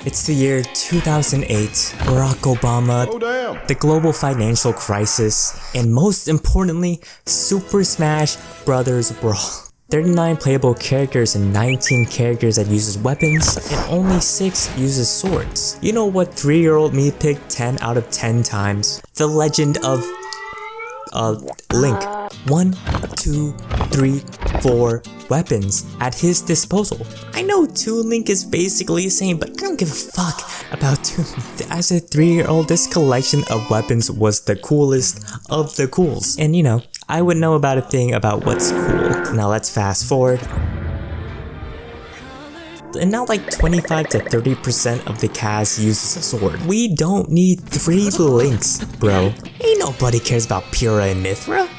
It's the year 2008, Barack Obama, the global financial crisis, and most importantly, Super Smash Bros. Brawl. 39 playable characters and 19 characters that uses weapons, and only 6 uses swords. You know what 3-year-old me picked 10 out of 10 times? The Legend of Link. 1, 2, 3, 4 weapons at his disposal. I know Toon Link is basically the same, but I don't give a fuck about Toon Link. As a 3-year-old, this collection of weapons was the coolest of the cools. And you know, I would know about a thing about what's cool. Now let's fast forward. And now like 25 to 30% of the cast uses a sword. We don't need 3 links, bro. Ain't nobody cares about Pyrrha and Mithra.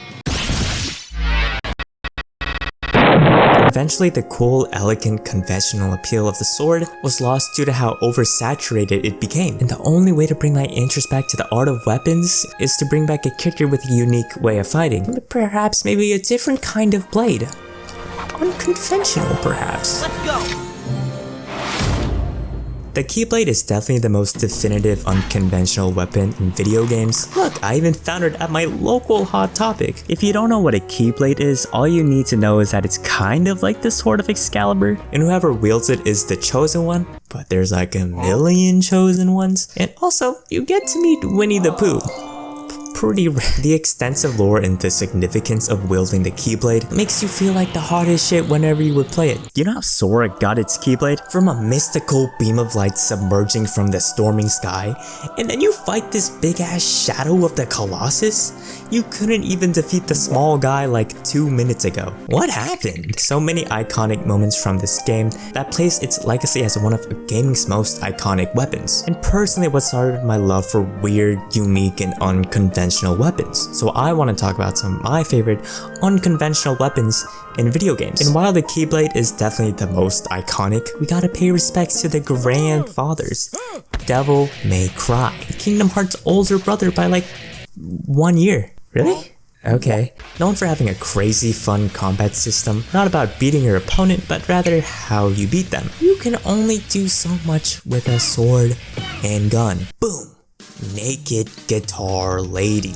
Eventually, the cool, elegant, conventional appeal of the sword was lost due to how oversaturated it became. And the only way to bring my interest back to the art of weapons is to bring back a character with a unique way of fighting. Perhaps maybe a different kind of blade. Unconventional, perhaps. Let's go! The Keyblade is definitely the most definitive unconventional weapon in video games. Look, I even found it at my local Hot Topic. If you don't know what a Keyblade is, all you need to know is that it's kind of like the Sword of Excalibur, and whoever wields it is the chosen one, but there's like a million chosen ones. And also, you get to meet Winnie the Pooh. Pretty rare. The extensive lore and the significance of wielding the Keyblade makes you feel like the hottest shit whenever you would play it. You know how Sora got its Keyblade? From a mystical beam of light submerging from the storming sky, and then you fight this big ass shadow of the Colossus? You couldn't even defeat the small guy like 2 minutes ago. What happened? So many iconic moments from this game that place its legacy as one of gaming's most iconic weapons. And personally, what started my love for weird, unique, and unconventional weapons. So I want to talk about some of my favorite unconventional weapons in video games. And while the Keyblade is definitely the most iconic, we gotta pay respects to the grandfathers. Devil May Cry, Kingdom Hearts' older brother by like 1 year. Really? Okay. Known for having a crazy fun combat system, not about beating your opponent, but rather how you beat them. You can only do so much with a sword and gun. Boom! Naked guitar lady.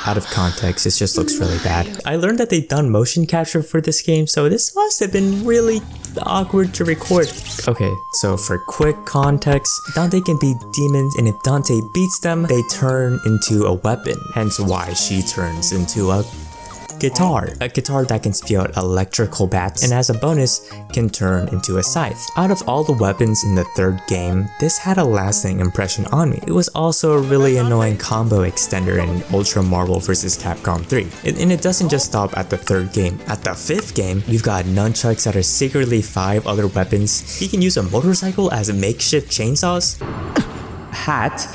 Out of context, this just looks really bad. I learned that they've done motion capture for this game, so this must have been really awkward to record. Okay, so for quick context, Dante can beat demons, and if Dante beats them, they turn into a weapon. Hence why she turns into a guitar. A guitar that can spew out electrical bats, and as a bonus, can turn into a scythe. Out of all the weapons in the third game, this had a lasting impression on me. It was also a really annoying combo extender in Ultra Marvel vs. Capcom 3. And it doesn't just stop at the third game. At the fifth game, you've got nunchucks that are secretly 5 other weapons. He can use a motorcycle as makeshift chainsaws. Hat.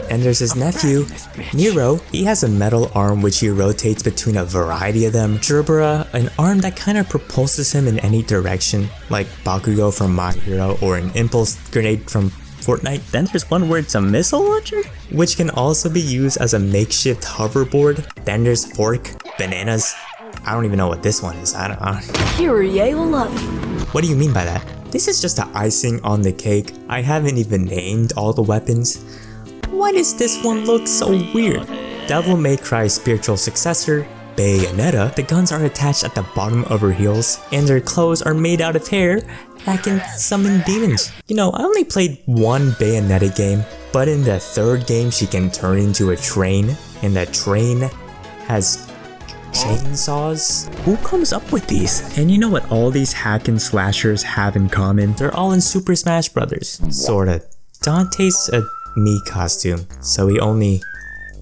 And there's his nephew, Nero. He has a metal arm which he rotates between a variety of them. Gerbera, an arm that kind of propulses him in any direction, like Bakugo from My Hero or an impulse grenade from Fortnite. Then there's one where it's a missile launcher, which can also be used as a makeshift hoverboard. Then there's Fork, Bananas. I don't even know what this one is. I don't. Kyrie will love you. What do you mean by that? This is just the icing on the cake. I haven't even named all the weapons. Why does this one look so weird? Devil May Cry's spiritual successor, Bayonetta, the guns are attached at the bottom of her heels, and their clothes are made out of hair that can summon demons. You know, I only played one Bayonetta game, but in the third game she can turn into a train, and the train has chainsaws? Who comes up with these? And you know what all these hack and slashers have in common? They're all in Super Smash Bros. Sorta. Dante's a me costume, so he only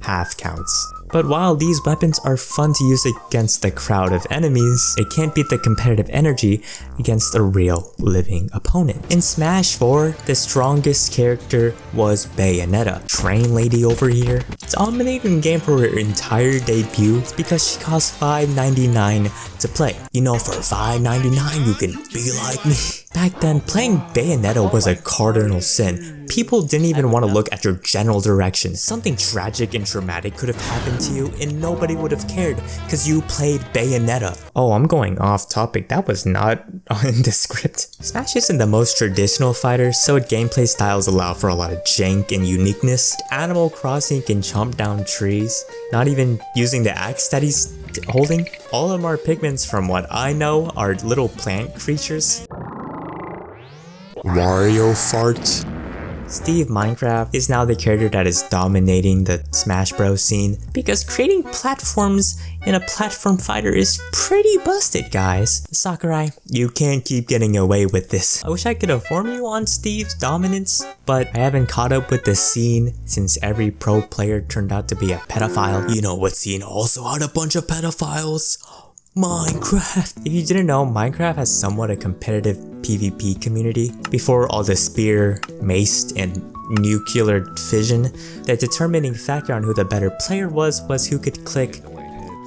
half counts. But while these weapons are fun to use against a crowd of enemies, it can't beat the competitive energy against a real living opponent. In Smash 4, the strongest character was Bayonetta. Train lady over here, dominating the game for her entire debut because she cost $5.99 to play. You know, for $5.99 you can be like me. Back then, playing Bayonetta was a cardinal sin. People didn't even want to look at your general direction. Something tragic and dramatic could have happened to you and nobody would have cared because you played Bayonetta. Oh, I'm going off topic. That was not in the script. Smash isn't the most traditional fighter, so its gameplay styles allow for a lot of jank and uniqueness. Animal Crossing can chomp down trees, not even using the axe that he's holding. All of them are pigments from what I know are little plant creatures. Wario fart. Steve Minecraft is now the character that is dominating the Smash Bros scene because creating platforms in a platform fighter is pretty busted, guys. Sakurai, you can't keep getting away with this. I wish I could inform you on Steve's dominance, but I haven't caught up with the scene since every pro player turned out to be a pedophile. You know what scene also had a bunch of pedophiles? Minecraft. If you didn't know, Minecraft has somewhat a competitive PvP community. Before all the spear, mace, and nuclear fission, the determining factor on who the better player was who could click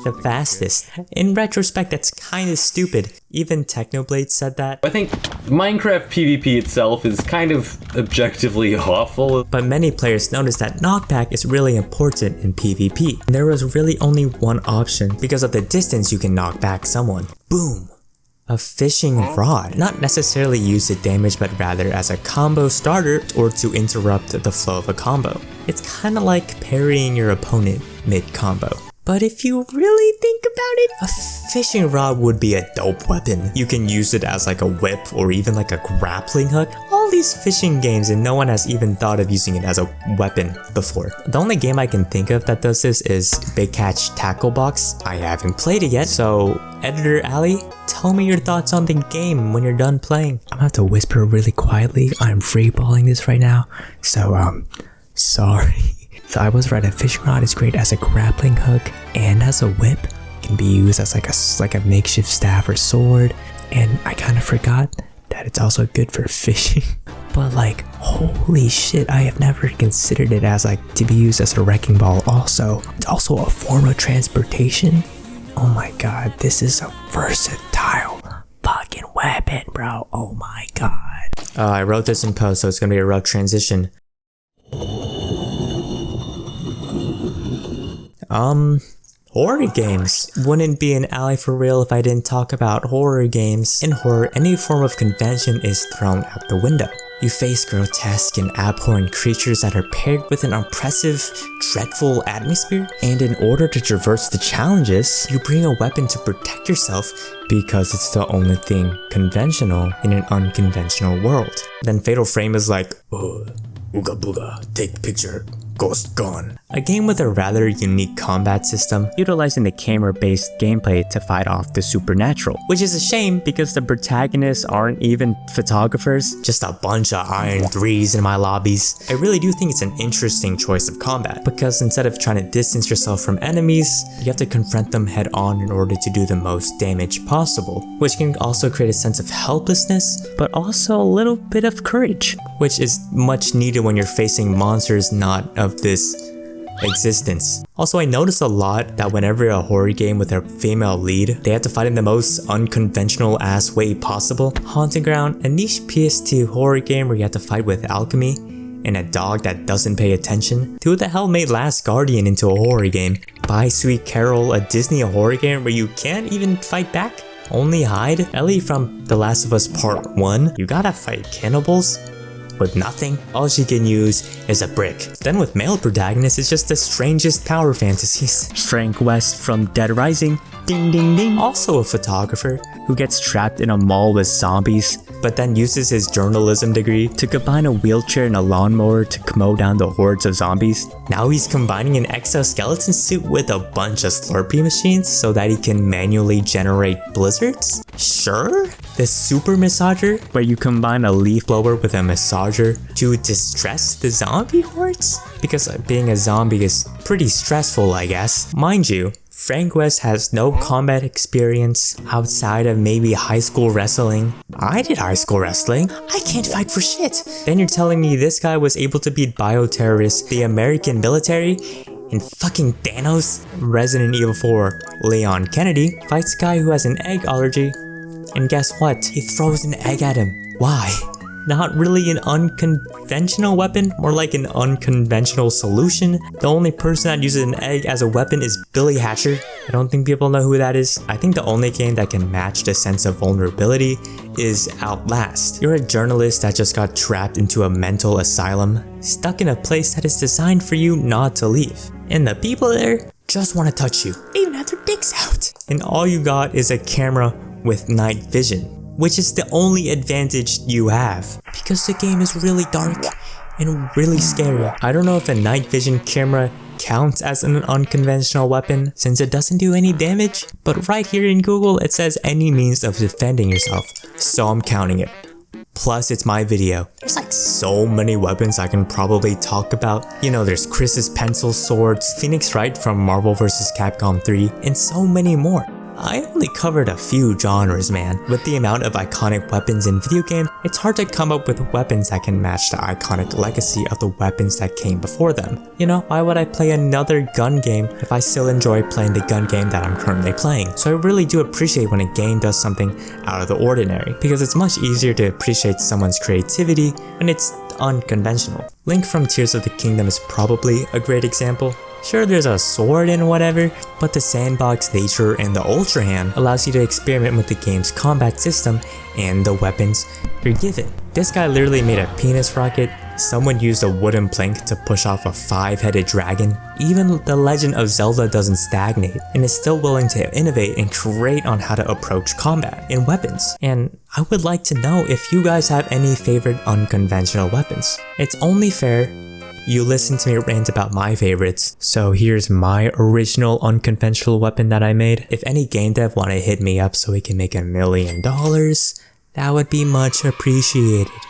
the fastest. In retrospect, that's kinda stupid. Even Technoblade said that. I think Minecraft PvP itself is kind of objectively awful. But many players noticed that knockback is really important in PvP. And there was really only one option because of the distance you can knock back someone. Boom! A fishing rod. Not necessarily used to damage, but rather as a combo starter or to interrupt the flow of a combo. It's kinda like parrying your opponent mid-combo. But if you really think about it, a fishing rod would be a dope weapon. You can use it as like a whip or even like a grappling hook. All these fishing games and no one has even thought of using it as a weapon before. The only game I can think of that does this is Big Catch Tackle Box. I haven't played it yet, so Editor Ali, tell me your thoughts on the game when you're done playing. I'm gonna have to whisper really quietly. I'm freeballing this right now, so sorry. So I was right, a fishing rod is great as a grappling hook and as a whip. It can be used as like a makeshift staff or sword. And I kind of forgot that it's also good for fishing. But like, holy shit, I have never considered it as like to be used as a wrecking ball also. It's also a form of transportation. Oh my god, this is a versatile fucking weapon, bro. Oh my god. I wrote this in post, so it's gonna be a rough transition. Horror games. Wouldn't be an ally for real if I didn't talk about horror games. In horror, any form of convention is thrown out the window. You face grotesque and abhorrent creatures that are paired with an oppressive, dreadful atmosphere, and in order to traverse the challenges, you bring a weapon to protect yourself because it's the only thing conventional in an unconventional world. Then Fatal Frame is like, oh, ooga booga, take picture. Ghost gone. A game with a rather unique combat system, utilizing the camera-based gameplay to fight off the supernatural. Which is a shame because the protagonists aren't even photographers, just a bunch of iron 3s in my lobbies. I really do think it's an interesting choice of combat, because instead of trying to distance yourself from enemies, you have to confront them head on in order to do the most damage possible, which can also create a sense of helplessness, but also a little bit of courage, which is much needed when you're facing monsters not of this existence. Also, I noticed a lot that whenever a horror game with a female lead, they have to fight in the most unconventional ass way possible. Haunting Ground, a niche PS2 horror game where you have to fight with alchemy and a dog that doesn't pay attention. Who the hell made Last Guardian into a horror game? Bye Sweet Carol, a Disney horror game where you can't even fight back? Only hide? Ellie from The Last of Us Part 1? You gotta fight cannibals? With nothing, all she can use is a brick. Then with male protagonists, it's just the strangest power fantasies. Frank West from Dead Rising, ding ding ding. Also a photographer who gets trapped in a mall with zombies, but then uses his journalism degree to combine a wheelchair and a lawnmower to mow down the hordes of zombies. Now he's combining an exoskeleton suit with a bunch of Slurpee machines so that he can manually generate blizzards? Sure? The super massager, where you combine a leaf blower with a massager to distress the zombie hordes? Because being a zombie is pretty stressful, I guess. Mind you, Frank West has no combat experience outside of maybe high school wrestling. I did high school wrestling. I can't fight for shit. Then you're telling me this guy was able to beat bioterrorists, the American military, and fucking Thanos? Resident Evil 4 Leon Kennedy fights guy who has an egg allergy. And guess what? He throws an egg at him. Why? Not really an unconventional weapon, more like an unconventional solution. The only person that uses an egg as a weapon is Billy Hatcher. I don't think people know who that is. I think the only game that can match the sense of vulnerability is Outlast. You're a journalist that just got trapped into a mental asylum, stuck in a place that is designed for you not to leave. And the people there just want to touch you. They even have their dicks out. And all you got is a camera with night vision, which is the only advantage you have, because the game is really dark and really scary. I don't know if a night vision camera counts as an unconventional weapon since it doesn't do any damage, but right here in Google it says any means of defending yourself, so I'm counting it. Plus, it's my video. There's like so many weapons I can probably talk about. You know, there's Chris's pencil swords, Phoenix Wright from Marvel vs. Capcom 3, and so many more. I only covered a few genres, man. With the amount of iconic weapons in video game, it's hard to come up with weapons that can match the iconic legacy of the weapons that came before them. You know, why would I play another gun game if I still enjoy playing the gun game that I'm currently playing? So I really do appreciate when a game does something out of the ordinary, because it's much easier to appreciate someone's creativity when it's unconventional. Link from Tears of the Kingdom is probably a great example. Sure, there's a sword and whatever, but the sandbox nature and the Ultra Hand allows you to experiment with the game's combat system and the weapons you're given. This guy literally made a penis rocket, someone used a wooden plank to push off a 5-headed dragon. Even The Legend of Zelda doesn't stagnate and is still willing to innovate and create on how to approach combat and weapons. And I would like to know if you guys have any favorite unconventional weapons. It's only fair you listen to me rant about my favorites, so here's my original unconventional weapon that I made. If any game dev want to hit me up so we can make $1 million, that would be much appreciated.